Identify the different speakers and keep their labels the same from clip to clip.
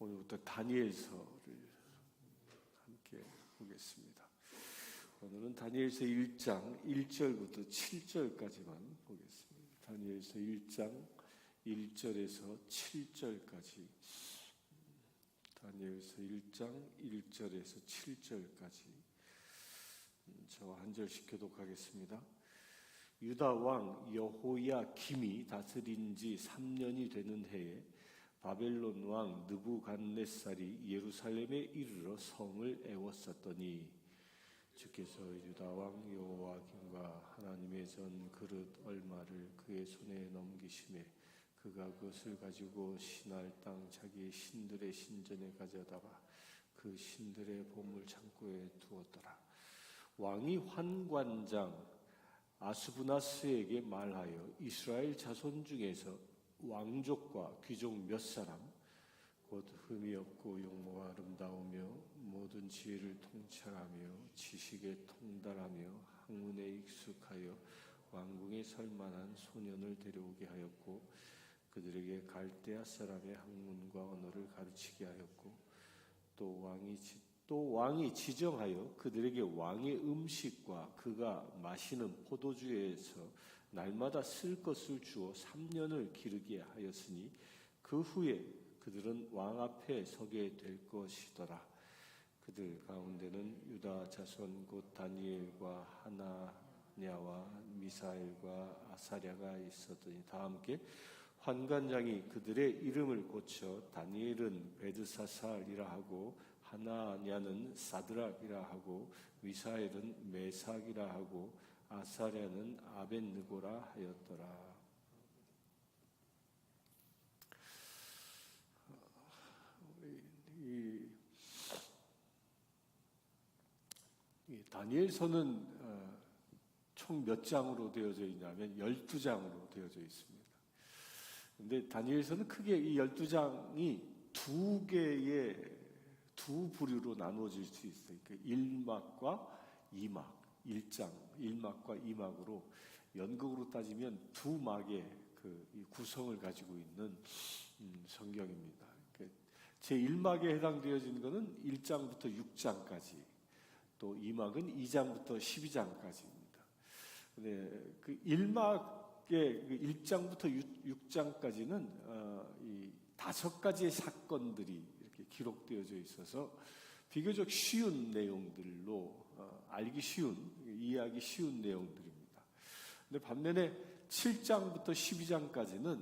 Speaker 1: 오늘부터 다니엘서를 함께 보겠습니다. 오늘은 다니엘서 1장 1절부터 7절까지만 보겠습니다. 다니엘서 1장 1절에서 7절까지, 다니엘서 1장 1절에서 7절까지 저와 한 절씩 교독하겠습니다. 유다 왕 여호야김이 다스린 지 3년이 되는 해에 바벨론 왕 느부갓네살이 예루살렘에 이르러 성을 애워쌌더니 주께서 유다 왕 여호야김과 하나님의 전 그릇 얼마를 그의 손에 넘기심에 그가 그것을 가지고 신할 땅 자기의 신들의 신전에 가져다가 그 신들의 보물 창고에 두었더라. 왕이 환관장 아스부나스에게 말하여 이스라엘 자손 중에서 왕족과 귀족 몇 사람, 곧 흠이 없고 용모가 아름다우며 모든 지혜를 통찰하며 지식에 통달하며 학문에 익숙하여 왕궁에 설만한 소년을 데려오게 하였고 그들에게 갈대아 사람의 학문과 언어를 가르치게 하였고 또 왕이 지정하여 그들에게 왕의 음식과 그가 마시는 포도주에서 날마다 쓸 것을 주어 3년을 기르게 하였으니 그 후에 그들은 왕 앞에 서게 될 것이더라. 그들 가운데는 유다 자손 곧 다니엘과 하나냐와 미사엘과 아사랴가 있었더니 다 함께 환관장이 그들의 이름을 고쳐 다니엘은 베드사살이라 하고 하나냐는 사드락이라 하고 미사엘은 메삭이라 하고 아사랴는 아벳느고라 하였더라. 이 다니엘서는 총 몇 장으로 되어져 있냐면 12장으로 되어져 있습니다. 근데 다니엘서는 크게 이 12장이 두 부류로 나누어질 수 있어요. 그러니까 1막과 2막, 1장, 1막과 2막으로 연극으로 따지면 두 막의 이 구성을 가지고 있는 성경입니다. 제 1막에 해당되어진 것은 1장부터 6장까지, 또 2막은 2장부터 12장까지입니다. 근데 그 1막의 1장부터 6장까지는 이 5가지의 사건들이 이렇게 기록되어져 있어서 비교적 쉬운 내용들로 알기 쉬운, 이해하기 쉬운 내용들입니다. 근데 반면에 7장부터 12장까지는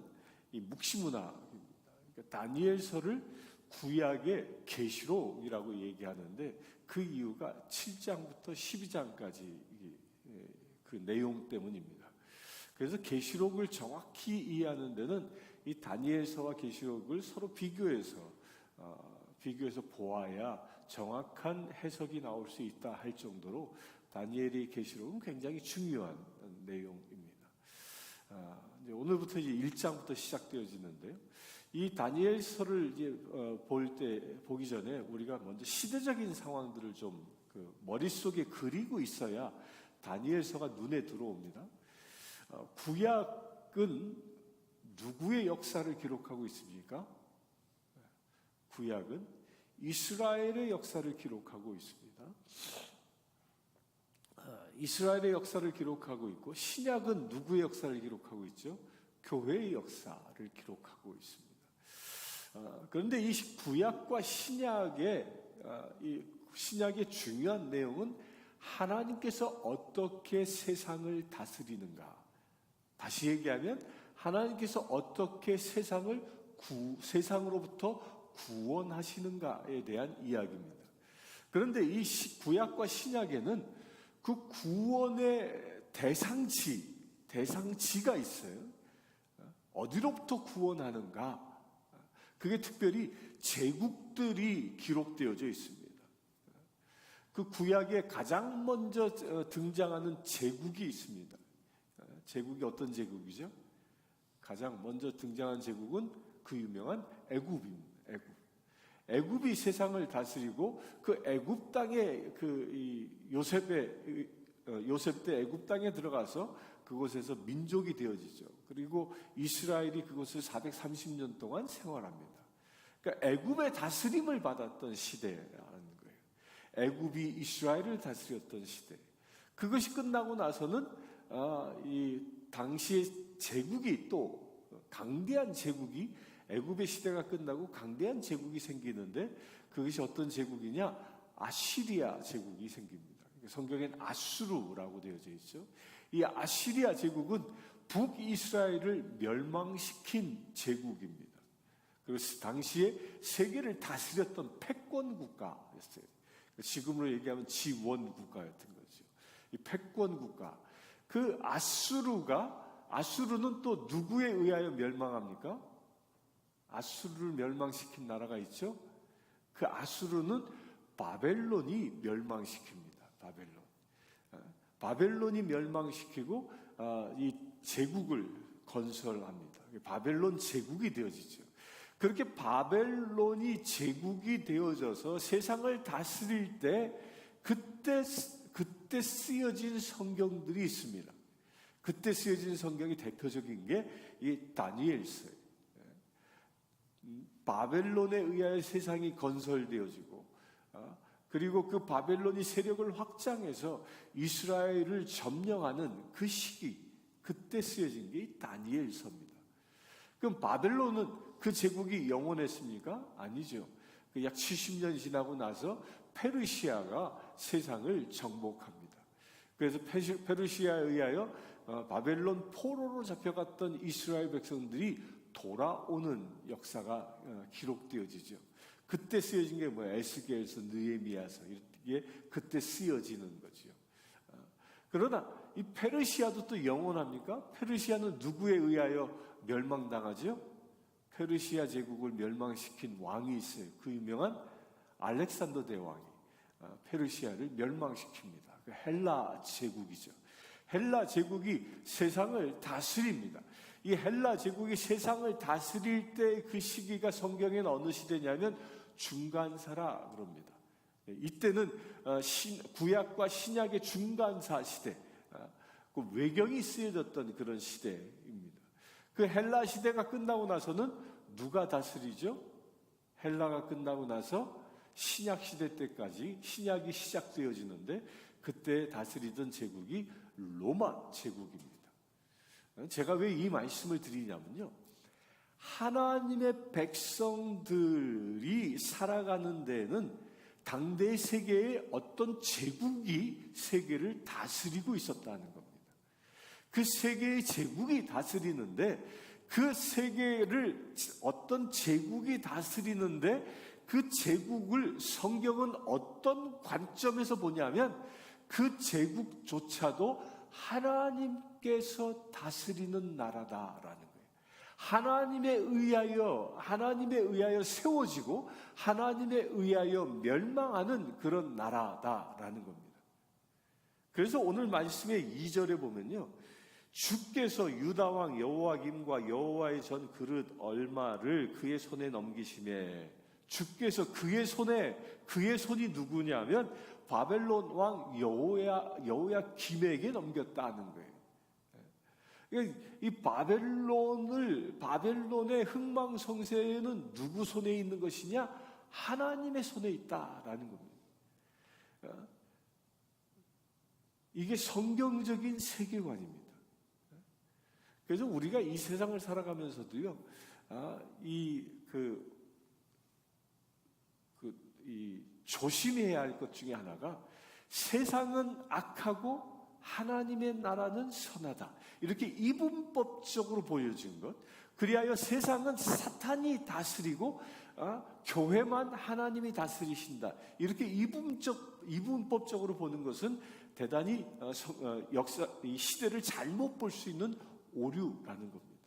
Speaker 1: 이 묵시문학입니다. 그러니까 다니엘서를 구약의 계시록이라고 얘기하는데 그 이유가 7장부터 12장까지 그 내용 때문입니다. 그래서 계시록을 정확히 이해하는 데는 이 다니엘서와 계시록을 서로 비교해서 보아야 정확한 해석이 나올 수 있다 할 정도로 다니엘의 계시록은 굉장히 중요한 내용입니다. 오늘부터 이제 1장부터 시작되어지는데요. 이 다니엘서를 이제 보기 전에 우리가 먼저 시대적인 상황들을 좀 머릿속에 그리고 있어야 다니엘서가 눈에 들어옵니다. 구약은 누구의 역사를 기록하고 있습니까? 구약은 이스라엘의 역사를 기록하고 있습니다. 이스라엘의 역사를 기록하고 있고 신약은 누구의 역사를 기록하고 있죠? 교회의 역사를 기록하고 있습니다. 그런데 이 구약과 신약의 중요한 내용은 하나님께서 어떻게 세상을 다스리는가. 다시 얘기하면 하나님께서 어떻게 세상으로부터 구원하시는가에 대한 이야기입니다. 그런데 이 구약과 신약에는 그 구원의 대상지가 있어요. 어디로부터 구원하는가? 그게 특별히 제국들이 기록되어져 있습니다. 그 구약에 가장 먼저 등장하는 제국이 있습니다. 제국이 어떤 제국이죠? 가장 먼저 등장한 제국은 그 유명한 애굽입니다. 애굽이 세상을 다스리고 그 애굽 땅에 요셉 때 애굽 땅에 들어가서 그곳에서 민족이 되어지죠. 그리고 이스라엘이 그곳을 430년 동안 생활합니다. 그러니까 애굽의 다스림을 받았던 시대라는 거예요. 애굽이 이스라엘을 다스렸던 시대. 그것이 끝나고 나서는 이 당시의 제국이 또 강대한 제국이, 애굽의 시대가 끝나고 강대한 제국이 생기는데, 그것이 어떤 제국이냐? 아시리아 제국이 생깁니다. 성경엔 아수르라고 되어져 있죠. 이 아시리아 제국은 북이스라엘을 멸망시킨 제국입니다. 그리고 당시에 세계를 다스렸던 패권 국가였어요. 지금으로 얘기하면 지원 국가였던 거죠. 이 패권 국가. 그 아수르는 또 누구에 의하여 멸망합니까? 아수르를 멸망시킨 나라가 있죠. 그 아수르는 바벨론이 멸망시킵니다. 바벨론이 멸망시키고 이 제국을 건설합니다. 바벨론 제국이 되어지죠. 그렇게 바벨론이 제국이 되어져서 세상을 다스릴 때 그때 쓰여진 성경들이 있습니다. 그때 쓰여진 성경이 대표적인 게 이 다니엘서예요. 바벨론에 의하여 세상이 건설되어지고, 그리고 그 바벨론이 세력을 확장해서 이스라엘을 점령하는 그 시기, 그때 쓰여진 게 이 다니엘서입니다. 그럼 바벨론은 그 제국이 영원했습니까? 아니죠. 약 70년 지나고 나서 페르시아가 세상을 정복합니다. 그래서 페르시아에 의하여 바벨론 포로로 잡혀갔던 이스라엘 백성들이 돌아오는 역사가 기록되어지죠. 그때 쓰여진 게 뭐야? 에스겔서, 느헤미야서, 이게 그때 쓰여지는 거죠. 그러나 이 페르시아도 또 영원합니까? 페르시아는 누구에 의하여 멸망당하죠? 페르시아 제국을 멸망시킨 왕이 있어요. 그 유명한 알렉산더 대왕이 페르시아를 멸망시킵니다. 그 헬라 제국이죠. 헬라 제국이 세상을 다스립니다. 이 헬라 제국이 세상을 다스릴 때 그 시기가 성경에는 어느 시대냐면 중간사라 그럽니다. 이때는 구약과 신약의 중간사 시대, 그 외경이 쓰여졌던 그런 시대입니다. 그 헬라 시대가 끝나고 나서는 누가 다스리죠? 헬라가 끝나고 나서 신약 시대 때까지 신약이 시작되어지는데, 그때 다스리던 제국이 로마 제국입니다. 제가 왜 이 말씀을 드리냐면요, 하나님의 백성들이 살아가는 데에는 당대 세계의 어떤 제국이 세계를 다스리고 있었다는 겁니다. 그 세계의 제국이 다스리는데, 그 세계를 어떤 제국이 다스리는데, 그 제국을 성경은 어떤 관점에서 보냐면, 그 제국조차도 하나님께서 다스리는 나라다라는 거예요. 하나님에 의하여 세워지고 하나님에 의하여 멸망하는 그런 나라다라는 겁니다. 그래서 오늘 말씀의 2절에 보면요, 주께서 유다왕 여호와김과 여호와의 전 그릇 얼마를 그의 손에 넘기심에, 주께서 그의 손이 누구냐면 바벨론 왕 여호야김에게 넘겼다는 거예요. 이 바벨론의 흥망성쇠는 누구 손에 있는 것이냐? 하나님의 손에 있다라는 겁니다. 이게 성경적인 세계관입니다. 그래서 우리가 이 세상을 살아가면서도요, 조심해야 할 것 중에 하나가, 세상은 악하고 하나님의 나라는 선하다, 이렇게 이분법적으로 보여진 것. 그리하여 세상은 사탄이 다스리고 교회만 하나님이 다스리신다, 이렇게 이분법적으로 보는 것은 대단히 이 시대를 잘못 볼 수 있는 오류라는 겁니다.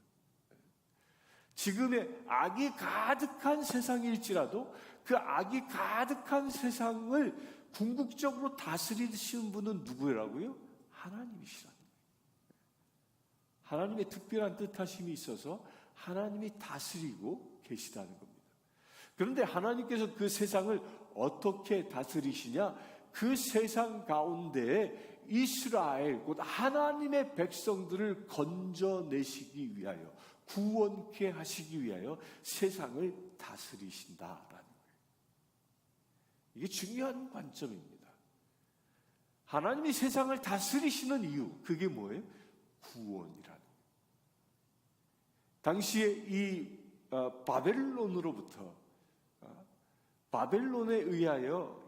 Speaker 1: 지금의 악이 가득한 세상일지라도 그 악이 가득한 세상을 궁극적으로 다스리시는 분은 누구라고요? 하나님이시라는 거예요. 하나님의 특별한 뜻하심이 있어서 하나님이 다스리고 계시다는 겁니다. 그런데 하나님께서 그 세상을 어떻게 다스리시냐? 그 세상 가운데에 이스라엘 곧 하나님의 백성들을 건져내시기 위하여, 구원케 하시기 위하여 세상을 다스리신다라는 거예요. 이게 중요한 관점입니다. 하나님이 세상을 다스리시는 이유, 그게 뭐예요? 구원이라는 거예요. 당시에 이 바벨론으로부터, 바벨론에 의하여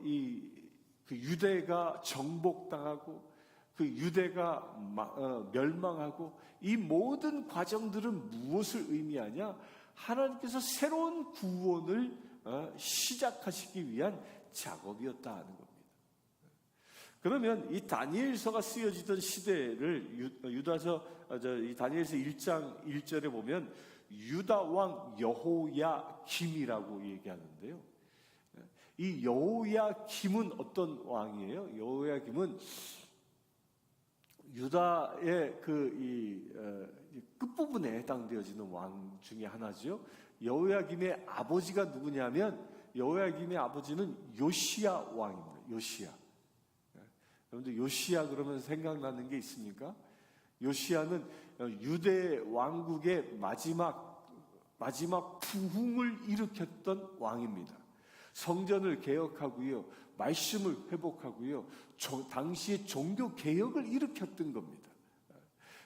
Speaker 1: 그 유대가 정복당하고 그 유대가 멸망하고, 이 모든 과정들은 무엇을 의미하냐? 하나님께서 새로운 구원을 시작하시기 위한 작업이었다 하는 겁니다. 그러면 이 다니엘서가 쓰여지던 시대를 이 다니엘서 1장 1절에 보면 유다 왕 여호야김이라고 얘기하는데요. 이 여호야김은 어떤 왕이에요? 여호야김은 유다의 끝부분에 해당되어지는 왕 중에 하나죠. 여호야김의 아버지가 누구냐면, 여호야김의 아버지는 요시야 왕입니다. 요시야. 여러분들 요시야 그러면 생각나는 게 있습니까? 요시야는 유대 왕국의 마지막 부흥을 일으켰던 왕입니다. 성전을 개혁하고요, 말씀을 회복하고요, 당시에 종교 개혁을 일으켰던 겁니다.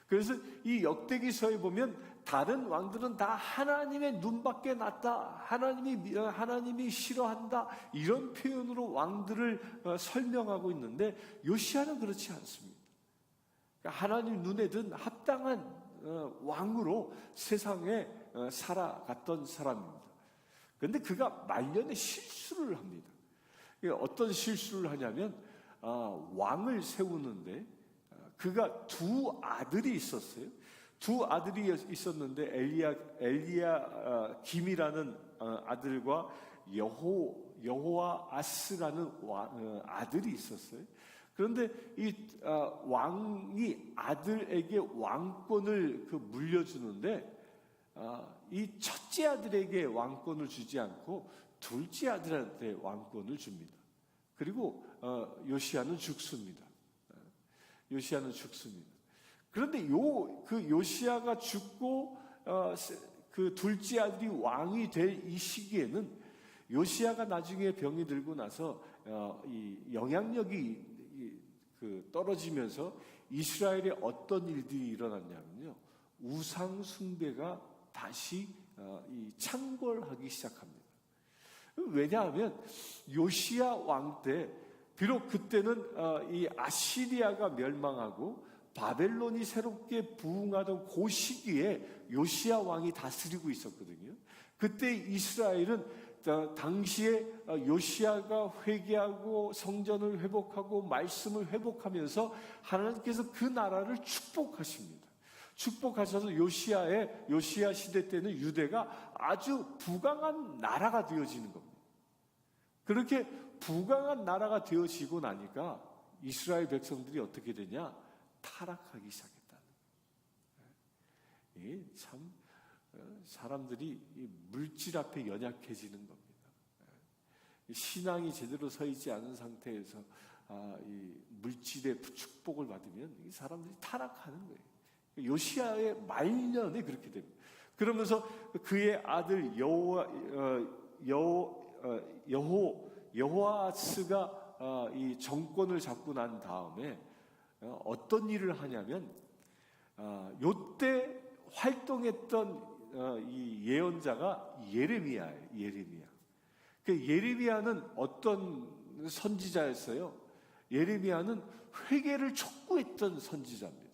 Speaker 1: 그래서 이 역대기서에 보면 다른 왕들은 다 하나님의 눈밖에 났다, 하나님이 싫어한다, 이런 표현으로 왕들을 설명하고 있는데, 요시야는 그렇지 않습니다. 그러니까 하나님 눈에 든 합당한 왕으로 세상에 살아갔던 사람입니다. 그런데 그가 말년에 실수를 합니다. 어떤 실수를 하냐면, 왕을 세우는데 그가 두 아들이 있었어요. 두 아들이 있었는데 엘리야 김이라는 아들과 여호아스라는 아들이 있었어요. 그런데 이 왕이 아들에게 왕권을 물려주는데, 이 첫째 아들에게 왕권을 주지 않고 둘째 아들한테 왕권을 줍니다. 그리고 요시야는 죽습니다. 그런데 그 요시야가 죽고 그 둘째 아들이 왕이 될 이 시기에는, 요시야가 나중에 병이 들고 나서 이 영향력이 떨어지면서 이스라엘에 어떤 일들이 일어났냐면요, 우상 숭배가 다시 창궐하기 시작합니다. 왜냐하면 요시야 왕 때, 비록 그때는 이 아시리아가 멸망하고 바벨론이 새롭게 부흥하던 그 시기에 요시야 왕이 다스리고 있었거든요. 그때 이스라엘은 당시에 요시야가 회개하고 성전을 회복하고 말씀을 회복하면서 하나님께서 그 나라를 축복하십니다. 축복하셔서 요시야 시대 때는 유대가 아주 부강한 나라가 되어지는 겁니다. 그렇게 부강한 나라가 되어지고 나니까 이스라엘 백성들이 어떻게 되냐? 타락하기 시작했다는 거예요. 참 사람들이 물질 앞에 연약해지는 겁니다. 신앙이 제대로 서 있지 않은 상태에서 이 물질의 축복을 받으면 이 사람들이 타락하는 거예요. 요시야의 말년에 그렇게 됩니다. 그러면서 그의 아들 여호아스가 이 정권을 잡고 난 다음에 어떤 일을 하냐면, 요때 활동했던 이 예언자가 예레미야예요. 그 예레미야는 어떤 선지자였어요? 예레미야는 회개를 촉구했던 선지자입니다.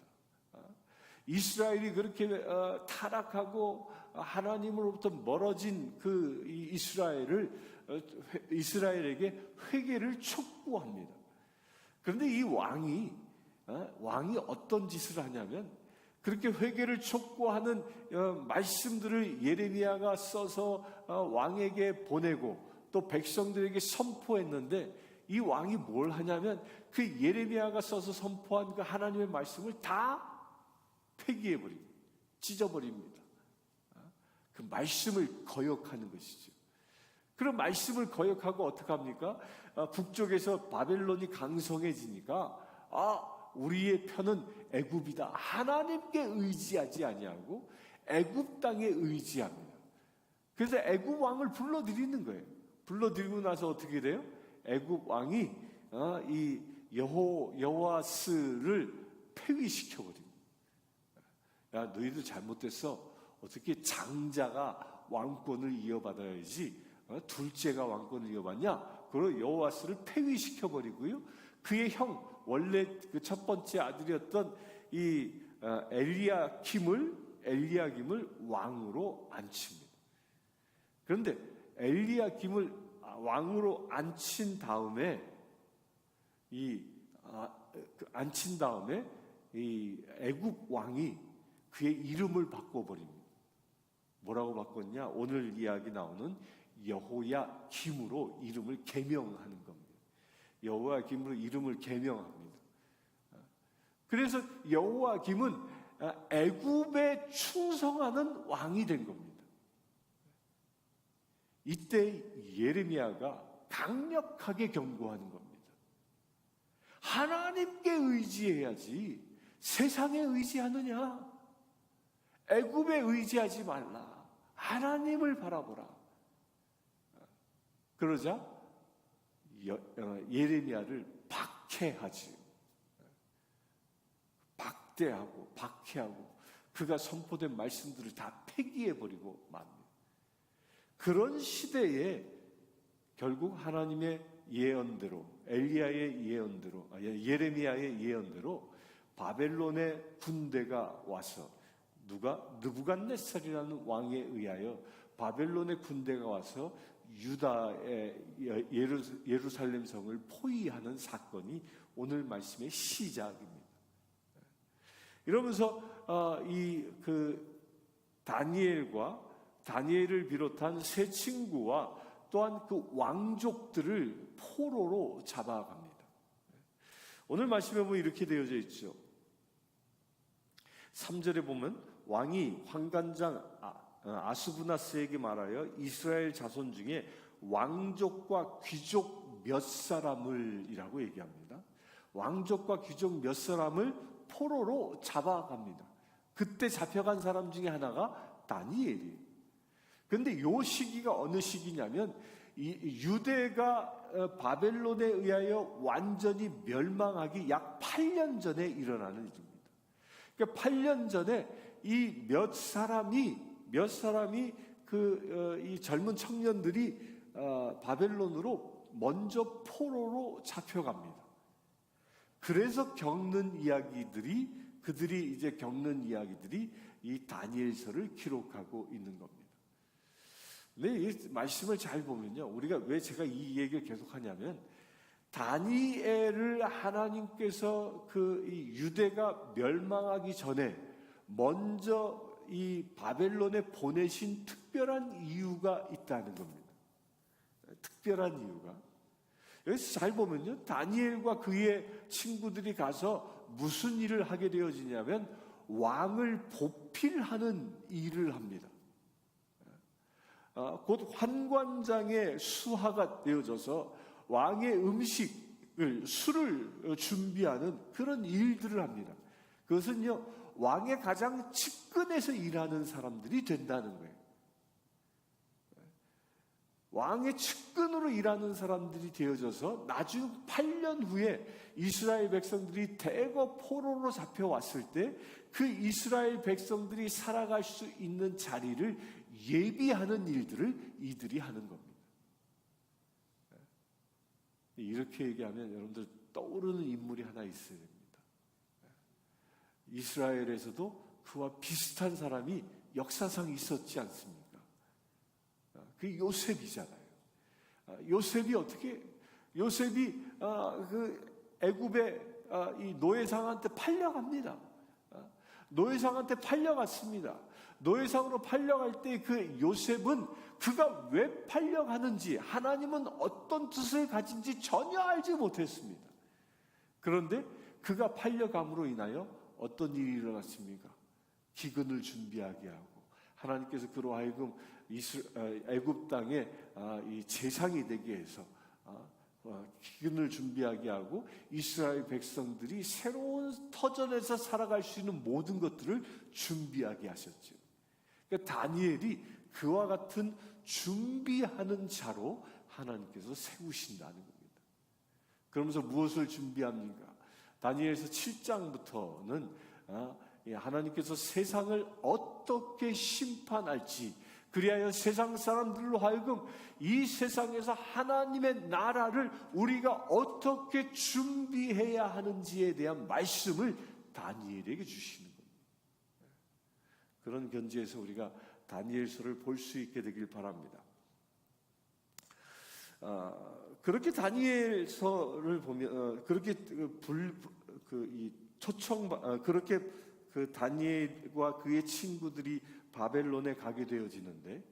Speaker 1: 이스라엘이 그렇게 타락하고 하나님으로부터 멀어진 그 이스라엘에게 회개를 촉구합니다. 그런데 이 왕이 어떤 짓을 하냐면, 그렇게 회개를 촉구하는 말씀들을 예레미야가 써서 왕에게 보내고 또 백성들에게 선포했는데, 이 왕이 뭘 하냐면 그 예레미야가 써서 선포한 그 하나님의 말씀을 다 폐기해버립니다. 찢어버립니다. 그 말씀을 거역하는 것이죠. 그런 말씀을 거역하고 어떻게 합니까? 북쪽에서 바벨론이 강성해지니까 우리의 편은 애굽이다. 하나님께 의지하지 아니하고 애굽 땅에 의지합니다. 그래서 애굽 왕을 불러들이는 거예요. 불러들이고 나서 어떻게 돼요? 애굽 왕이 이 여호와스를 폐위시켜버립니다. 야, 너희들 잘못됐어. 어떻게 장자가 왕권을 이어받아야지 둘째가 왕권을 이어받냐? 그리고 여호와스를 폐위시켜버리고요. 그의 형 원래 그 첫 번째 아들이었던 이 엘리야김을 왕으로 앉힙니다. 그런데 엘리야김을 왕으로 앉힌 다음에 이 애굽 왕이 그의 이름을 바꿔버립니다. 뭐라고 바꿨냐? 오늘 이야기 나오는 여호야김으로 이름을 개명하는 겁니다. 여호야김으로 이름을 개명합니다. 그래서 여호야김은 애굽에 충성하는 왕이 된 겁니다. 이때 예레미야가 강력하게 경고하는 겁니다. 하나님께 의지해야지 세상에 의지하느냐? 애굽에 의지하지 말라. 하나님을 바라보라. 그러자 예레미야를 박해하지. 박대하고 박해하고 그가 선포된 말씀들을 다 폐기해버리고 맙니다. 그런 시대에 결국 하나님의 예언대로 예레미야의 예언대로 바벨론의 군대가 와서 느부갓네살이라는 왕에 의하여 바벨론의 군대가 와서 유다의 예루살렘 성을 포위하는 사건이 오늘 말씀의 시작입니다. 이러면서 다니엘을 비롯한 세 친구와 또한 그 왕족들을 포로로 잡아갑니다. 오늘 말씀에 보면 이렇게 되어져 있죠. 3절에 보면 왕이 환관장 아수부나스에게 말하여 이스라엘 자손 중에 왕족과 귀족 몇 사람을 이라고 얘기합니다. 왕족과 귀족 몇 사람을 포로로 잡아갑니다. 그때 잡혀간 사람 중에 하나가 다니엘이에요. 그런데 이 시기가 어느 시기냐면 이 유대가 바벨론에 의하여 완전히 멸망하기 약 8년 전에 일어나는 일입니다. 그러니까 8년 전에 이 몇 사람이 이 젊은 청년들이 바벨론으로 먼저 포로로 잡혀갑니다. 그래서 그들이 이제 겪는 이야기들이 이 다니엘서를 기록하고 있는 겁니다. 근데 이 말씀을 잘 보면요, 우리가 왜 제가 이 얘기를 계속하냐면 다니엘을 하나님께서 이 유대가 멸망하기 전에 먼저 이 바벨론에 보내신 특별한 이유가 있다는 겁니다. 특별한 이유가. 여기서 잘 보면요, 다니엘과 그의 친구들이 가서 무슨 일을 하게 되어지냐면 왕을 보필하는 일을 합니다. 곧 환관장의 수하가 되어져서 왕의 술을 준비하는 그런 일들을 합니다. 그것은요, 왕의 가장 측근에서 일하는 사람들이 된다는 거예요. 왕의 측근으로 일하는 사람들이 되어져서 나중 8년 후에 이스라엘 백성들이 대거 포로로 잡혀왔을 때 그 이스라엘 백성들이 살아갈 수 있는 자리를 예비하는 일들을 이들이 하는 겁니다. 이렇게 얘기하면 여러분들 떠오르는 인물이 하나 있어야 됩니다. 이스라엘에서도 그와 비슷한 사람이 역사상 있었지 않습니까? 그 요셉이잖아요. 요셉이 그 애굽의 이 노예상한테 팔려갑니다. 노예상한테 팔려갔습니다. 노예상으로 팔려갈 때 그 요셉은 그가 왜 팔려가는지, 하나님은 어떤 뜻을 가진지 전혀 알지 못했습니다. 그런데 그가 팔려감으로 인하여 어떤 일이 일어났습니까? 기근을 준비하게 하고 하나님께서 그로 하여금 애굽 땅에 이 재상이 되게 해서 기근을 준비하게 하고 이스라엘 백성들이 새로운 터전에서 살아갈 수 있는 모든 것들을 준비하게 하셨죠. 그러니까 다니엘이 그와 같은 준비하는 자로 하나님께서 세우신다는 겁니다. 그러면서 무엇을 준비합니까? 다니엘서 7장부터는 하나님께서 세상을 어떻게 심판할지, 그리하여 세상 사람들로 하여금 이 세상에서 하나님의 나라를 우리가 어떻게 준비해야 하는지에 대한 말씀을 다니엘에게 주시는 겁니다. 그런 견지에서 우리가 다니엘서를 볼 수 있게 되길 바랍니다. 그렇게 다니엘서를 보면 그렇게 그렇게 그 다니엘과 그의 친구들이 바벨론에 가게 되어지는데,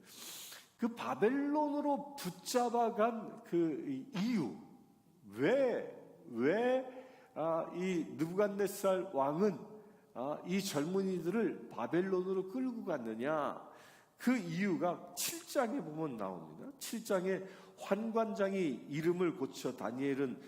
Speaker 1: 그 바벨론으로 붙잡아간 그 이유, 왜 이 느부갓네살 왕은 이 젊은이들을 바벨론으로 끌고 갔느냐? 그 이유가 7장에 보면 나옵니다. 7장에 환관장이 이름을 고쳐 다니엘은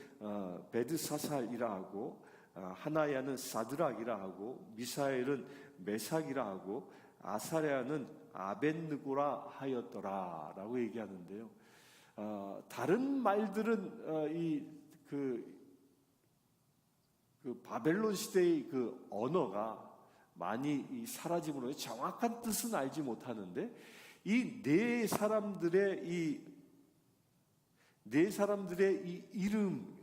Speaker 1: 베드사살이라 하고, 하나야는 사드락이라 하고, 미사엘은 메삭이라 하고, 아사랴는 아벤느고라 하였더라 라고 얘기하는데요. 다른 말들은 그 바벨론 시대의 그 언어가 많이 사라짐으로 정확한 뜻은 알지 못하는데, 이 네 사람들의 이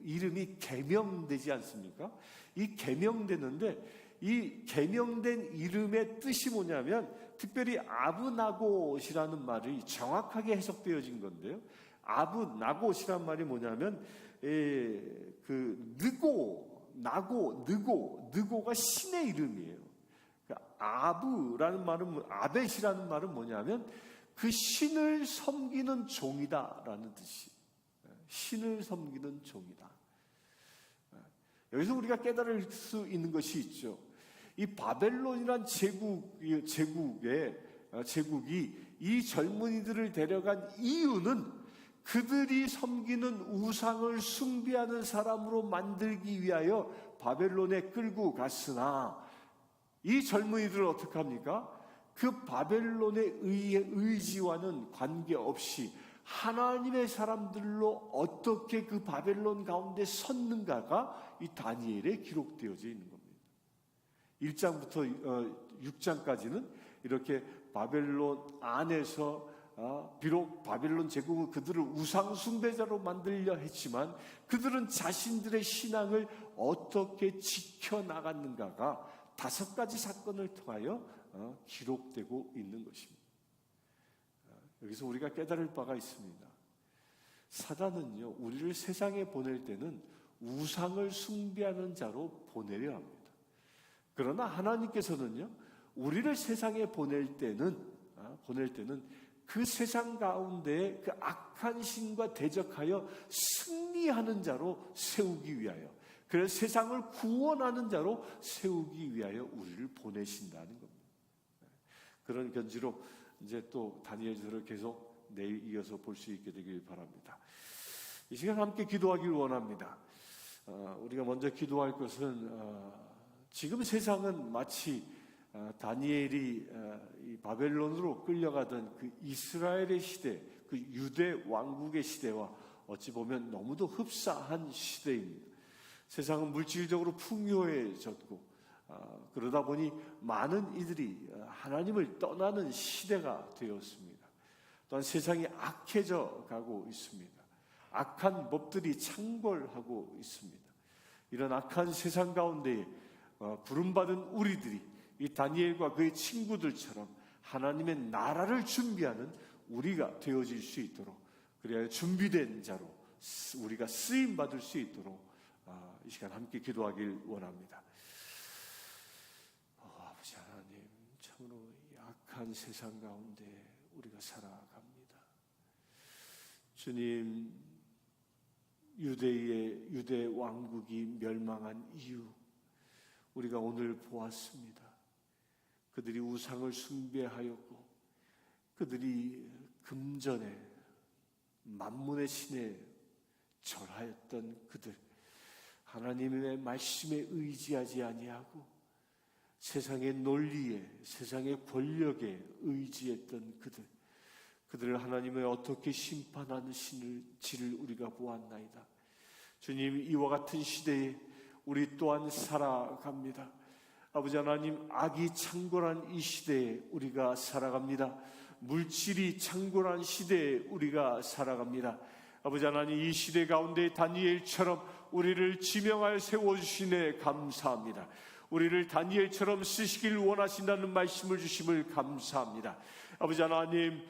Speaker 1: 이름이 계명되지 않습니까? 이 계명되는데, 이 계명된 이름의 뜻이 뭐냐면, 특별히 아브나곳이라는 말이 정확하게 해석되어진 건데요. 아브나곳이란 말이 뭐냐면, 느고가 신의 이름이에요. 그러니까 아브라는 말은, 아벳이라는 말은 뭐냐면, 그 신을 섬기는 종이다라는 뜻이. 신을 섬기는 종이다. 여기서 우리가 깨달을 수 있는 것이 있죠. 이 바벨론이란 제국이 이 젊은이들을 데려간 이유는 그들이 섬기는 우상을 숭배하는 사람으로 만들기 위하여 바벨론에 끌고 갔으나, 이 젊은이들은 어떻게 합니까? 그 바벨론의 의지와는 관계없이 하나님의 사람들로 어떻게 그 바벨론 가운데 섰는가가 이 다니엘에 기록되어져 있는 겁니다. 1장부터 6장까지는 이렇게 바벨론 안에서 비록 바벨론 제국은 그들을 우상 숭배자로 만들려 했지만, 그들은 자신들의 신앙을 어떻게 지켜나갔는가가 5가지 사건을 통하여 기록되고 있는 것입니다. 여기서 우리가 깨달을 바가 있습니다. 사단은요, 우리를 세상에 보낼 때는 우상을 숭배하는 자로 보내려 합니다. 그러나 하나님께서는요, 우리를 세상에 보낼 때는 그 세상 가운데 그 악한 신과 대적하여 승리하는 자로 세우기 위하여, 그래서 세상을 구원하는 자로 세우기 위하여 우리를 보내신다는 겁니다. 그런 견지로 이제 또 다니엘서를 계속 내일 이어서 볼 수 있게 되길 바랍니다. 이 시간 함께 기도하길 원합니다. 우리가 먼저 기도할 것은, 지금 세상은 마치 다니엘이 이 바벨론으로 끌려가던 그 이스라엘의 시대, 그 유대 왕국의 시대와 어찌 보면 너무도 흡사한 시대입니다. 세상은 물질적으로 풍요해졌고, 그러다 보니 많은 이들이 하나님을 떠나는 시대가 되었습니다. 또한 세상이 악해져 가고 있습니다. 악한 법들이 창궐하고 있습니다. 이런 악한 세상 가운데 부름받은 우리들이 이 다니엘과 그의 친구들처럼 하나님의 나라를 준비하는 우리가 되어질 수 있도록, 그래야 준비된 자로 우리가 쓰임받을 수 있도록 이 시간 함께 기도하길 원합니다. 아버지 하나님, 참으로 약한 세상 가운데 우리가 살아갑니다. 주님, 유대 왕국이 멸망한 이유 우리가 오늘 보았습니다. 그들이 우상을 숭배하였고, 그들이 금전에 만문의 신에 절하였던 그들, 하나님의 말씀에 의지하지 아니하고 세상의 논리에, 세상의 권력에 의지했던 그들을 하나님의 어떻게 심판하시는지를 우리가 보았나이다. 주님, 이와 같은 시대에 우리 또한 살아갑니다. 아버지 하나님, 악이 창궐한 이 시대에 우리가 살아갑니다. 물질이 창궐한 시대에 우리가 살아갑니다. 아버지 하나님, 이 시대 가운데 다니엘처럼 우리를 지명하여 세워주시네 감사합니다. 우리를 다니엘처럼 쓰시길 원하신다는 말씀을 주심을 감사합니다. 아버지 하나님,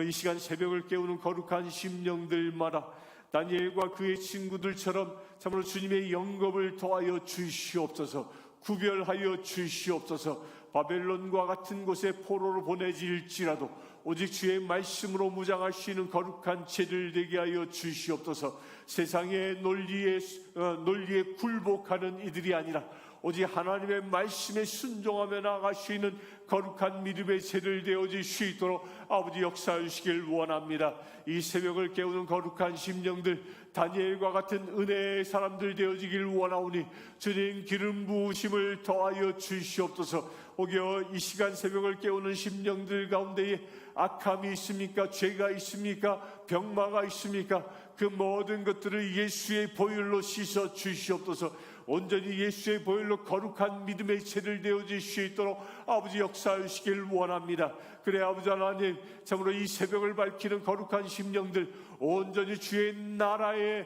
Speaker 1: 이 시간 새벽을 깨우는 거룩한 심령들마다 다니엘과 그의 친구들처럼 참으로 주님의 영겁을 더하여 주시옵소서. 구별하여 주시옵소서. 바벨론과 같은 곳에 포로로 보내질지라도 오직 주의 말씀으로 무장할 수 있는 거룩한 죄를 되게 하여 주시옵소서. 세상의 논리에 굴복하는 이들이 아니라 오직 하나님의 말씀에 순종하며 나아갈 수 있는 거룩한 믿음의 세를 되어질 수 있도록 아버지 역사해 주시길 원합니다. 이 새벽을 깨우는 거룩한 심령들, 다니엘과 같은 은혜의 사람들 되어지길 원하오니 주님 기름 부으심을 더하여 주시옵소서. 오겨 이 시간 새벽을 깨우는 심령들 가운데에 악함이 있습니까? 죄가 있습니까? 병마가 있습니까? 그 모든 것들을 예수의 보혈로 씻어 주시옵소서. 온전히 예수의 보혈로 거룩한 믿음의 채를 되어질 수 있도록 아버지 역사하시길 원합니다. 그래 아버지 하나님, 참으로 이 새벽을 밝히는 거룩한 심령들, 온전히 주의 나라의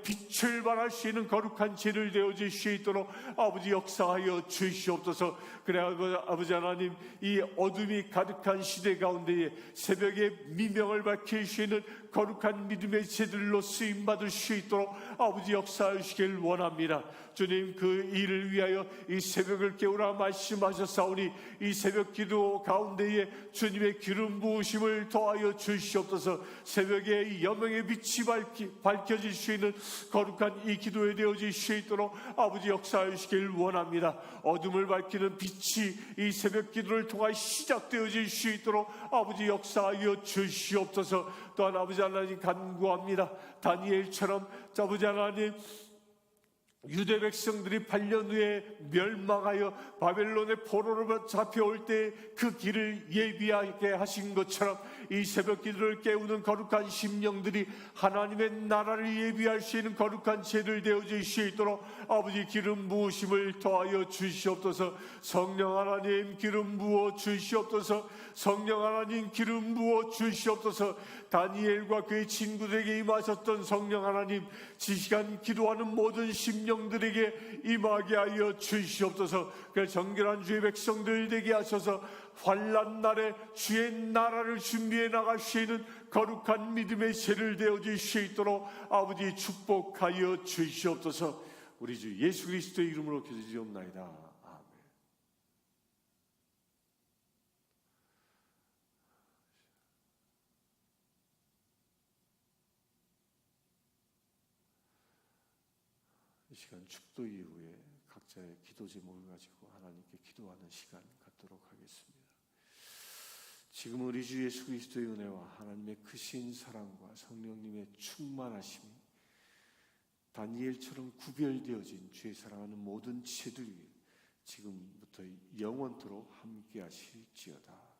Speaker 1: 빛을 발할 수 있는 거룩한 채를 되어질 수 있도록 아버지 역사하여 주시옵소서. 그래 아버지 하나님, 이 어둠이 가득한 시대 가운데에 새벽에 미명을 밝힐 수 있는 거룩한 믿음의 채들로 쓰임받을 수 있도록 아버지 역사하시길 원합니다. 주님, 그 일을 위하여 이 새벽을 깨우라 말씀하셨사오니 이 새벽 기도 가운데에 주님의 기름 부으심을 더하여 주시옵소서. 새벽에 여명의 빛이 밝혀질 수 있는 거룩한 이 기도에 되어질 수 있도록 아버지 역사하시길 원합니다. 어둠을 밝히는 빛이 이 새벽 기도를 통하여 시작되어질 수 있도록 아버지 역사하여 주시옵소서. 또한 아버지 하나님 간구합니다. 다니엘처럼 아버지 하나님, 유대 백성들이 8년 후에 멸망하여 바벨론의 포로로 잡혀올 때 그 길을 예비하게 하신 것처럼 이 새벽 기도를 깨우는 거룩한 심령들이 하나님의 나라를 예비할 수 있는 거룩한 죄를 되어질 수 있도록 아버지 기름 부으심을 더하여 주시옵소서. 성령 하나님 기름 부어 주시옵소서. 성령 하나님 기름 부어 주시옵소서. 다니엘과 그의 친구들에게 임하셨던 성령 하나님, 지시간 기도하는 모든 심령들에게 임하게 하여 주시옵소서. 그 정결한 주의 백성들 되게 하셔서 환난 날에 주의 나라를 준비해 나갈 수 있는 거룩한 믿음의 세를 되어질 수 있도록 아버지 축복하여 주시옵소서. 우리 주 예수 그리스도의 이름으로 기도드리옵나이다. 아멘. 이 시간 축도 이후에 각자의 기도 제목을 가지고 하나님께 기도하는 시간 갖도록 하겠습니다. 지금 우리 주 예수 그리스도의 은혜와 하나님의 크신 사랑과 성령님의 충만하심이 다니엘처럼 구별되어진 주의 사랑하는 모든 지체들 위해 지금부터 영원토록 함께 하실지어다.